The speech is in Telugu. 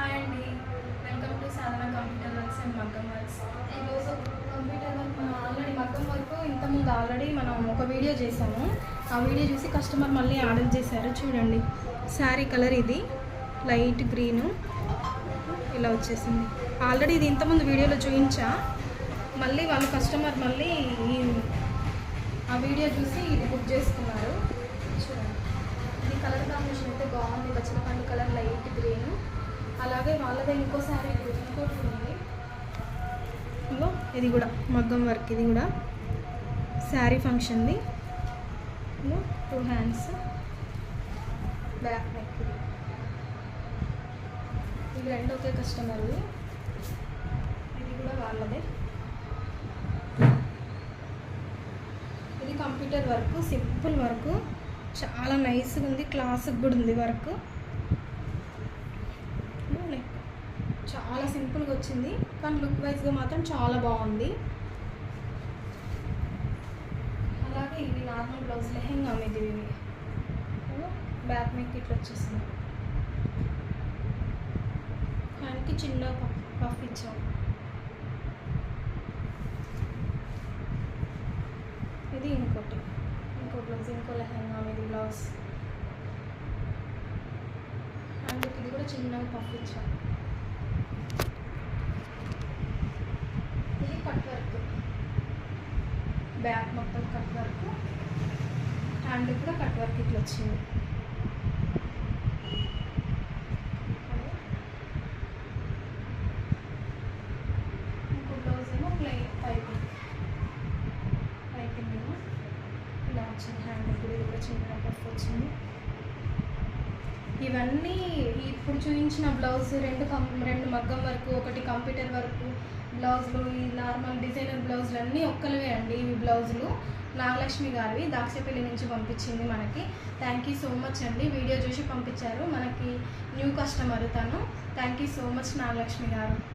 హాయ్ అండి, welcome to Sadhana computer works and మగ్గం వర్క్స్. ఈరోజు కంప్యూటర్ వర్క్ మనం ఆల్రెడీ మగ్గం వర్క్ ఇంతకుముందు ఆల్రెడీ మనం ఒక వీడియో చేసాము. ఆ వీడియో చూసి కస్టమర్ మళ్ళీ ఆర్డర్ చేశారు. చూడండి, శారీ కలర్ ఇది లైట్ గ్రీను ఇలా వచ్చేసింది. ఆల్రెడీ ఇది ఇంతకుముందు వీడియోలో చూపించా. మళ్ళీ వాళ్ళు కస్టమర్ మళ్ళీ ఆ వీడియో చూసి ఇది బుక్ చేసుకున్నారు. చూడండి, ఇది కలర్ కాంబినేషన్ అయితే బాగుంది. పచ్చిపండు కలర్ లైట్ గ్రీను. అలాగే వాళ్ళదే ఇంకో శారీ ఇంకోటి ఉంది. ఇంకో ఇది కూడా మగ్గం వర్క్. ఇది కూడా శారీ ఫంక్షన్ది. 2 hands, back neck. ఇది రెండు ఒకే కస్టమర్ది. ఇది కూడా వాళ్ళదే. ఇది కంప్యూటర్ వర్క్, సింపుల్ వర్క్, చాలా నైస్గా ఉంది. క్లాస్కి కూడా ఉంది వర్క్. చాలా సింపుల్గా వచ్చింది, కానీ లుక్ వైజ్గా మాత్రం చాలా బాగుంది. అలాగే ఇవి నార్మల్ బ్లౌజ్, లెహెంగా మీద ఇవి బ్యాక్ నెక్ ఇట్లా వచ్చేసింది. హ్యాండ్కి చిన్న పఫ్ ఇచ్చాం. ఇది ఇంకో బ్లౌజ్, ఇంకో లెహెంగా మీద బ్లౌజ్. హ్యాండ్కి ఇది కూడా చిన్నగా పఫ్ ఇచ్చాం. ఇది కట్ వర్క్, బ్యాక్ మొత్తం కట్ వర్క్, హ్యాండ్ కూడా కట్ వర్క్ ఇట్లా వచ్చింది. ఇంకో బ్లౌజ్ ఏమో ప్లెయిన్ పైపింగ్ ఏమో ఇలా వచ్చింది. హ్యాండ్ కూడా ఇది కూడా చిన్న పఫ్ వచ్చింది. ఇవన్నీ ఇప్పుడు చూపించిన బ్లౌజ్ రెండు మగ్గం వర్క్, ఒకటి కంప్యూటర్ వర్క్ బ్లౌజులు, ఈ నార్మల్ డిజైనర్ బ్లౌజులు అన్నీ ఒక్కలవే అండి. ఇవి బ్లౌజులు నాగలక్ష్మి గారివి దాక్షపల్లి నుంచి పంపించింది మనకి. థ్యాంక్ యూ సో మచ్ అండి. వీడియో చూసి పంపించారు మనకి. న్యూ కస్టమర్ తను. Thank you so much Nagalakshmi గారు.